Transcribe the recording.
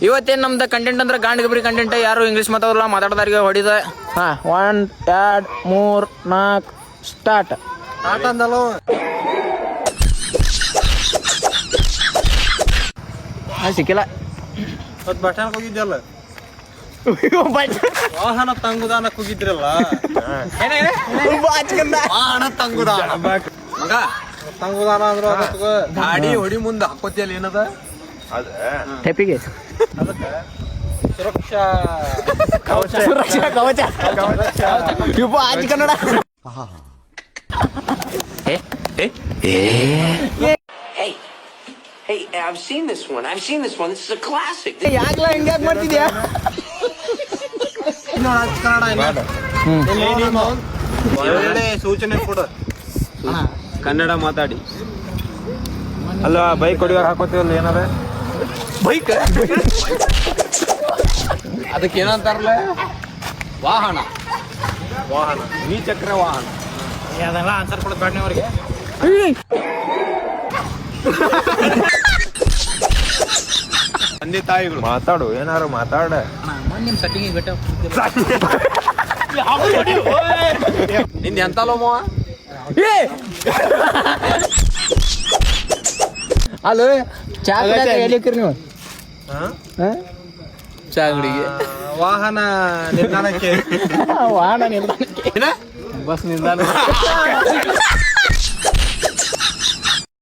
ಇವತ್ತೇನು ನಮ್ದು ಕಂಟೆಂಟ್ ಅಂದ್ರೆ ಗಾಂಡ್ ಗಬ್ರಿ ಕಂಟೆಂಟ್. ಯಾರು ಇಂಗ್ಲೀಷ್ ಮಾತಾಡಲ್ಲ, ಮಾತಾಡ್ದಾರಿಗೆ ಹೊಡಿದ. ಹಾಂ 1 2 3 4 ಸ್ಟಾರ್ಟ್. ಸಿಕ್ಕಿಲ್ಲ. ಬಸ್ ಸ್ಟ್ಯಾಂಡ್ ಹೋಗಿದ್ಯಲ್ಲ, ವಾಹನ ತಂಗುದಾನಕ್ಕೆ ಹೋಗಿದ್ರಲ್ಲ. ವಾಹನ ತಂಗುದಾನ ತಂಗುದಾನ ಅಂದ್ರ ಗಾಡಿ ಹೊಡಿ ಮುಂದೆ ಹಾಕೋತಿಯಲ್ಲ ಏನದ ಹೆಪ್ಪಿಗೆ ಸುರಕ್ಷಾ ಕವಚ ಆಚೆ Kannada. Hey, I've seen this one. This is a classic. ಯಾಕ್ಲ ಹಿಂಗ್ಯಾಕ್ ಮಾಡ್ತಿದ್ಯಾ? ಒಳ್ಳೆ ಸೂಚನೆ ಕೊಡ, ಕನ್ನಡ ಮಾತಾಡಿ. ಅಲ್ಲ ಬೈಕ್ ಹೊಡಿವಾಗ ಹಾಕೋತೀವಲ್ಲ ಏನದ ಬೈಕ್, ಅದಕ್ಕೆ ಏನಂತಾರಲ್ಲ ವಾಹನ. ವಾಹನ ದ್ವಿಚಕ್ರ ವಾಹನ. ಅದೆಲ್ಲ ಆನ್ಸರ್ ಕೊಡೋದು ಬೇಡ ಅವ್ರಿಗೆ. ತಂದೆ ತಾಯಿಗಳು ಮಾತಾಡು, ಏನಾರು ಮಾತಾಡ. ನಿಮ್ಮ ಸೆಟ್ಟಿಂಗ್ ಬಿಟ್ಟು ನಿಂದ ಎಂತಲ್ಲೋ ಮಾವ. ಅಲ್ಲ ಚಾ ಎಲ್ಲಿಕ್ರಿ ನೀವು? ಚಾ ಅಂಗಡಿಗೆ. ವಾಹನ ನಿಲ್ದಾಣಕ್ಕೆ. ವಾಹನ ನಿಲ್ದಾಣಕ್ಕೆ, ಬಸ್ ನಿಲ್ದಾಣ.